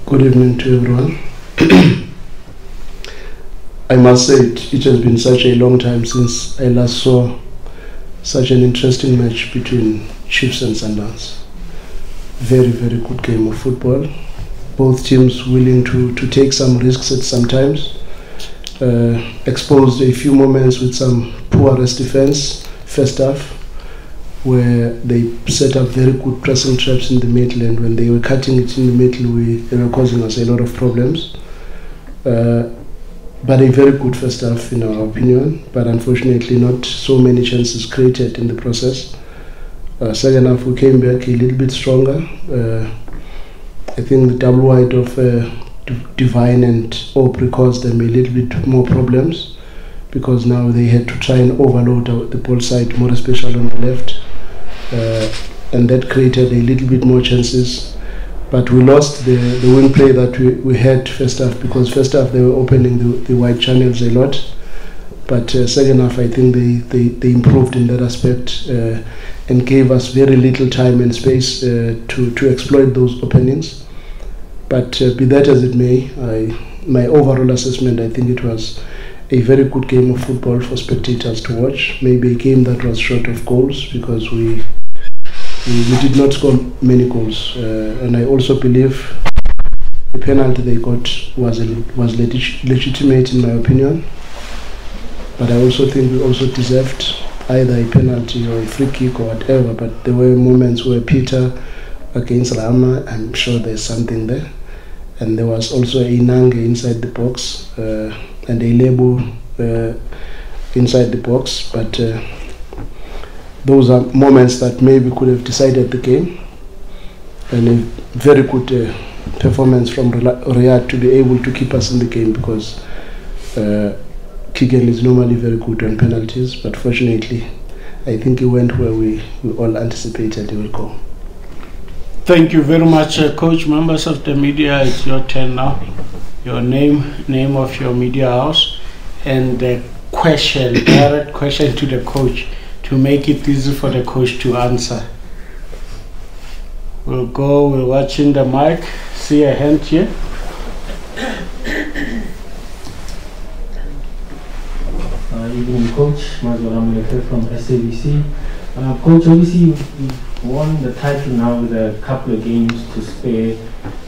Good evening to everyone. I must say it has been such a long time since I last saw such an interesting match between Chiefs and Sundowns. Very, very good game of football. Both teams willing to take some risks at some times. Exposed a few moments with some poorest defense first half, where they set up very good pressing traps in the middle, and when they were cutting it in the middle, they were causing us a lot of problems. But a very good first half in our opinion, but unfortunately not so many chances created in the process. Second half we came back a little bit stronger. I think the double wide of Divine and Aubrey caused them a little bit more problems, because now they had to try and overload the ball side, more especially on the left, and that created a little bit more chances. But we lost the wing play that we had first half, because first half they were opening the wide channels a lot, but second half I think they improved in that aspect and gave us very little time and space to exploit those openings. But be that as it may, my overall assessment, I think it was a very good game of football for spectators to watch. Maybe a game that was short of goals, because we did not score many goals, and I also believe the penalty they got was legitimate in my opinion. But I also think we also deserved either a penalty or a free kick or whatever. But there were moments where Peter against Rama, I'm sure there's something there, and there was also a Nange inside the box and a Lebu inside the box, but those are moments that maybe could have decided the game, and a very good performance from Riyadh to be able to keep us in the game, because Keegan is normally very good on penalties, but fortunately I think he went where we all anticipated he will go. Thank you very much, Coach. Members of the media, it's your turn now. Your name of your media house, and the question, direct question to the coach, to make it easy for the coach to answer. We're watching the mic. See a hand here. Evening, Coach. Manqoba Mngqithi from SABC. Coach, obviously you've won the title now with a couple of games to spare.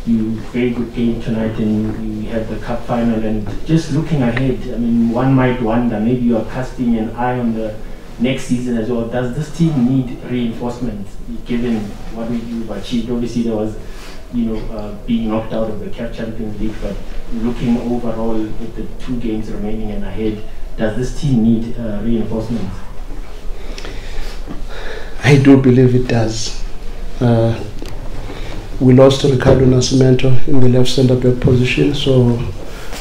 You very good game tonight, and you had the cup final. And just looking ahead, I mean, one might wonder, maybe you are casting an eye on the next season as well. Does this team need reinforcement, given what we've achieved? Obviously there was, being knocked out of the CAF Champions League, but looking overall with the 2 games remaining and ahead, does this team need reinforcement? I do believe it does. We lost Ricardo Nascimento in the left centre back position, so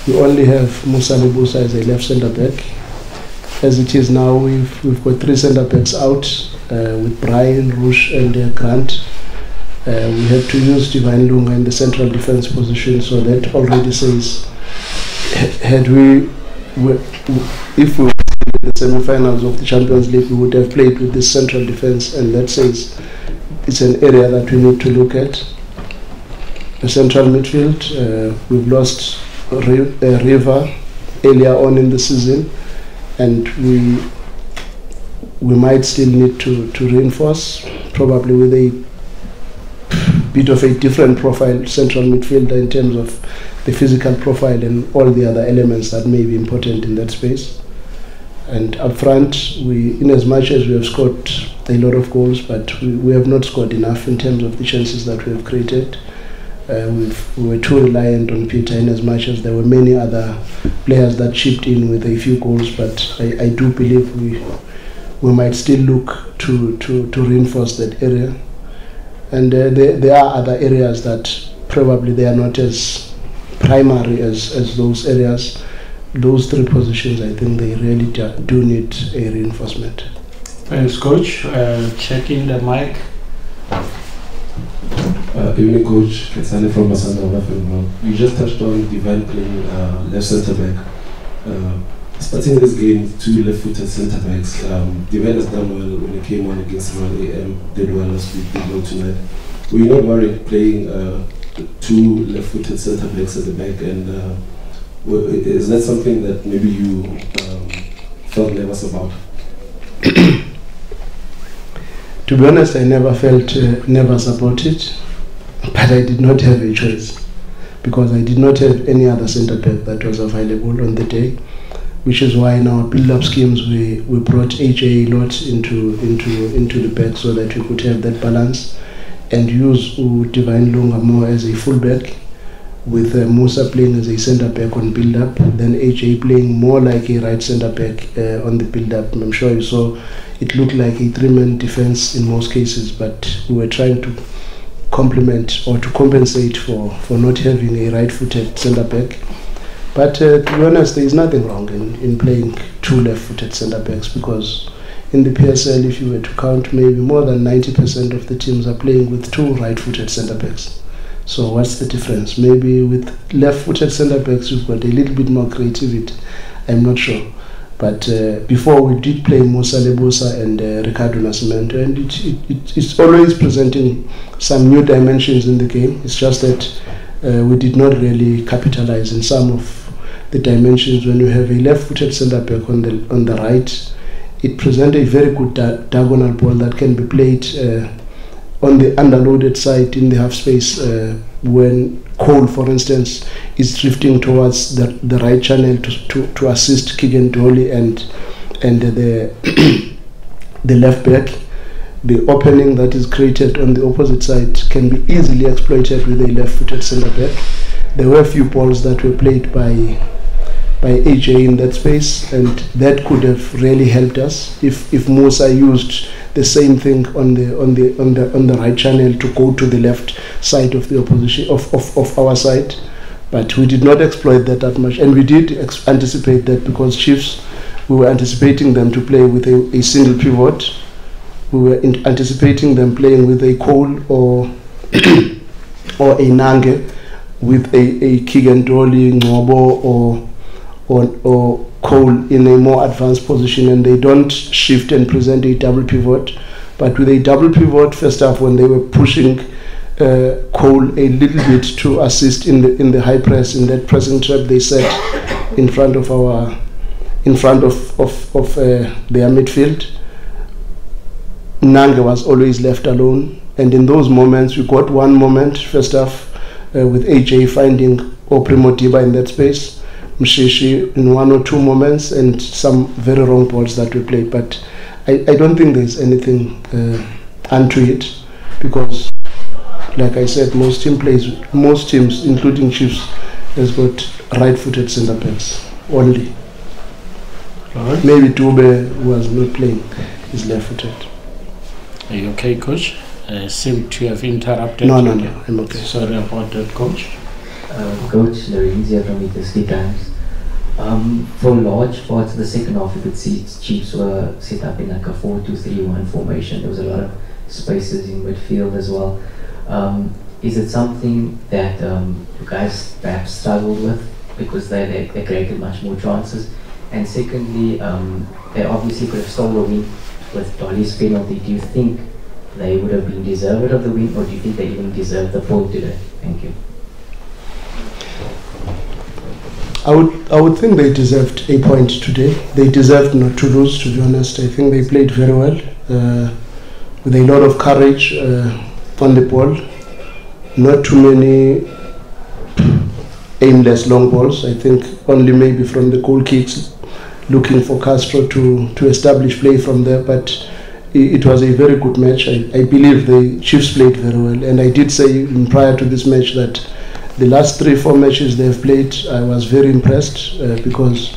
we only have Musa Lebusa as a left centre back. As it is now, we've got 3 centre backs out with Brian, Rush and Grant. We had to use Divine Lunga in the central defence position, so that already says, if we were in the semi-finals of the Champions League, we would have played with this central defence, and that says it's an area that we need to look at. The central midfield, we've lost River earlier on in the season, and we might still need to reinforce, probably with a bit of a different profile central midfielder in terms of the physical profile and all the other elements that may be important in that space. And up front, in as much as we have scored a lot of goals, but we have not scored enough in terms of the chances that we have created. We were too reliant on Peter, in as much as there were many other players that chipped in with a few goals, but I do believe we might still look to reinforce that area. And there are other areas that probably they are not as primary as those areas. Those 3 positions, I think they really do need a reinforcement. Thanks, Coach. Checking the mic. Evening, Coach. Ketsane from Masanda. You just touched on Divine playing left centre back. Starting this game, 2 left-footed centre backs. Divine has done well when he came on against Royal AM. Did well last week. Did well tonight. Were you not worried playing two left-footed centre-backs at the back, and is that something that maybe you felt nervous about? To be honest, I never felt nervous about it, but I did not have a choice because I did not have any other centre-back that was available on the day, which is why in our build-up schemes we brought AJ a lot into the back so that we could have that balance and use Divine Lunga more as a fullback, with Musa playing as a centre-back on build-up, then AJ playing more like a right centre-back on the build-up. I'm sure you saw it looked like a three-man defence in most cases, but we were trying to complement or to compensate for not having a right-footed centre-back. But to be honest, there is nothing wrong in playing two left-footed centre-backs, because in the PSL, if you were to count, maybe more than 90% of the teams are playing with two right-footed centre-backs. So what's the difference? Maybe with left-footed centre-backs, you've got a little bit more creativity. I'm not sure. But before we did play Musa Lebusa and Ricardo Nascimento, and it's always presenting some new dimensions in the game. It's just that we did not really capitalize in some of the dimensions. When you have a left-footed centre-back on the right, it presents a very good diagonal ball that can be played on the underloaded side in the half space when Cole, for instance, is drifting towards the right channel to assist Keegan Dolly and the left back. The opening that is created on the opposite side can be easily exploited with a left-footed centre-back. There were a few balls that were played by AJ in that space, and that could have really helped us if Musa used the same thing on the right channel to go to the left side of the opposition of our side. But we did not exploit that much, and we did anticipate that, because Chiefs, we were anticipating them to play with a single pivot. We were anticipating them playing with a Cole or a Nange, with a Keegan Dolly, Ngcobo or Cole in a more advanced position, and they don't shift and present a double pivot. But with a double pivot, first half, when they were pushing Cole a little bit to assist in the high press, in that pressing trap they set in front of their midfield, Nange was always left alone. And in those moments, we got one moment first half with AJ finding Oprimo Diba in that space, Mshini in one or two moments, and some very wrong balls that we played. But I don't think there's anything unto it, because, like I said, most teams, including Chiefs, has got right-footed centre-backs only. Right. Maybe Dube, who was not playing, is left-footed. Are you okay, Coach? Seem to have interrupted. No, I'm okay. Sorry about that, Coach. Coach, Lorenzo from the Times. For large parts of the second half, you could see Chiefs were set up in like a 4-2-3-1 formation. There was a lot of spaces in midfield as well. Is it something that you guys perhaps struggled with because they created much more chances? And secondly, they obviously could have stolen the win with Dolly's penalty. Do you think they would have been deserving of the win, or do you think they even deserved the point today? Thank you. I would think they deserved a point today. They deserved not to lose, to be honest. I think they played very well, with a lot of courage on the ball. Not too many aimless long balls. I think only maybe from the goal kicks, looking for Castro to establish play from there. But it was a very good match. I believe the Chiefs played very well. And I did say prior to this match that the last 3-4 matches they've played, I was very impressed because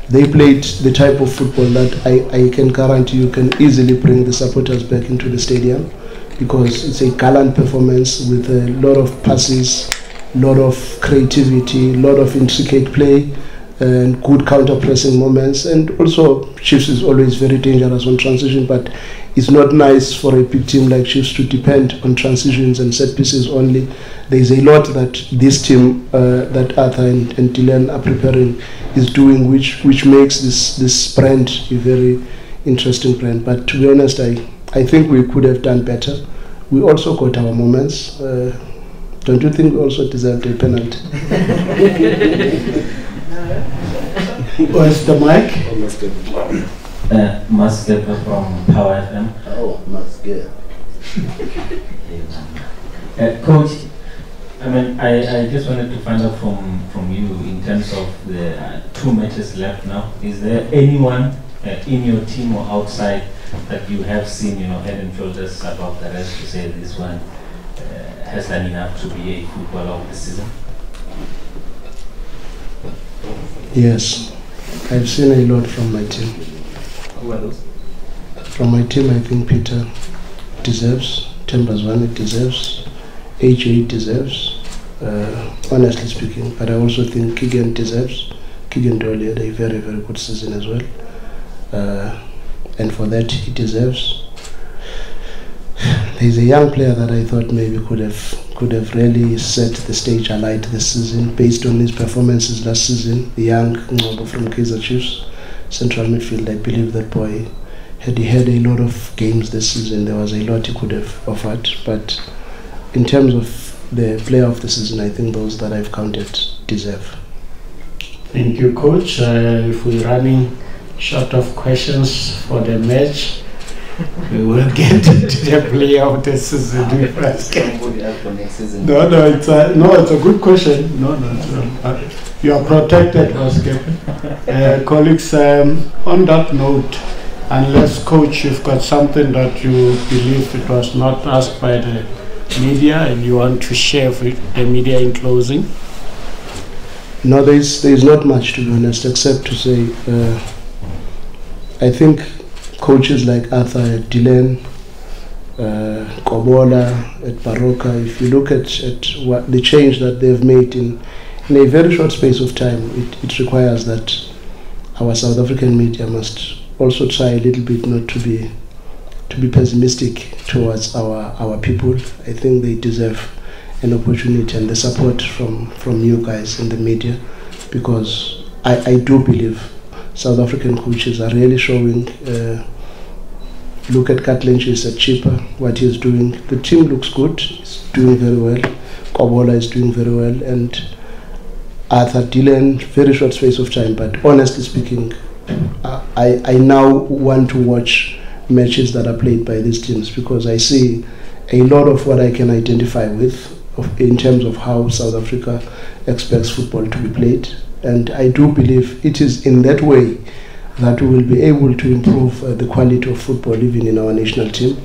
they played the type of football that I can guarantee you can easily bring the supporters back into the stadium, because it's a gallant performance with a lot of passes, a lot of creativity, a lot of intricate play, and good counter-pressing moments. And also, Chiefs is always very dangerous on transition, but it's not nice for a big team like Chiefs to depend on transitions and set pieces only. There's a lot that this team, that Arthur and Dylan are preparing, is doing, which makes this brand a very interesting brand. But to be honest, I think we could have done better. We also got our moments. Don't you think we also deserved a penalty? Where's the mic? Maskepper from Power FM. Oh, Maskepper. Coach, I mean, I just wanted to find out from you in terms of the 2 matches left now. Is there anyone in your team or outside that you have seen, head and shoulders above the rest to say this one has done enough to be a footballer of the season? Yes, I've seen a lot from my team. Who are those? From my team, I think Peter deserves, Tembazwane deserves, AJ deserves, honestly speaking. But I also think Keegan deserves. Keegan Dolly had a very, very good season as well. And for that, he deserves. There's a young player that I thought maybe could have really set the stage alight this season based on his performances last season. The young Ngcobo from Kaizer Chiefs, central midfield. I believe that boy had a lot of games this season. There was a lot he could have offered. But in terms of the player of the season, I think those that I've counted deserve. Thank you, Coach. If we're running short of questions for the match, we will get to the player of the season. No, it's a good question. No, you are protected, colleagues. On that note, unless, Coach, you've got something that you believe it was not asked by the media and you want to share with the media in closing. No, there's not much, to be honest, except to say I think coaches like Arthur at Dylan, Kobola at Baroka, if you look at what the change that they've made in a very short space of time, it requires that our South African media must also try a little bit not to be pessimistic towards our people. I think they deserve an opportunity and the support from you guys in the media, because I do believe South African coaches are really showing. Look at Katlenchis at Chipper, what he's doing. The team looks good, he's doing very well. Kobola is doing very well, and Arthur Dylan, very short space of time. But honestly speaking, I now want to watch matches that are played by these teams, because I see a lot of what I can identify with in terms of how South Africa expects football to be played. And I do believe it is in that way that we will be able to improve the quality of football even in our national team.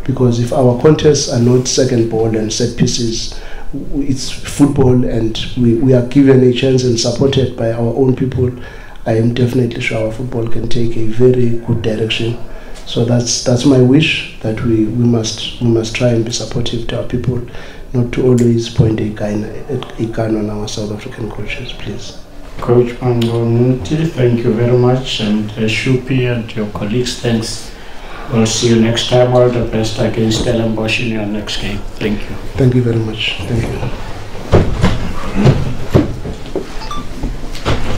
Because if our contests are not second ball and set pieces, it's football, and we are given a chance and supported by our own people, I am definitely sure our football can take a very good direction. So that's my wish, that we must try and be supportive to our people, not to always point a gun on our South African coaches, please. Coach Manqoba Mngqithi, thank you very much, and Shupi and your colleagues, thanks. We'll see you next time. All the best against Stellenbosch in your next game. Thank you. Thank you very much. Thank you.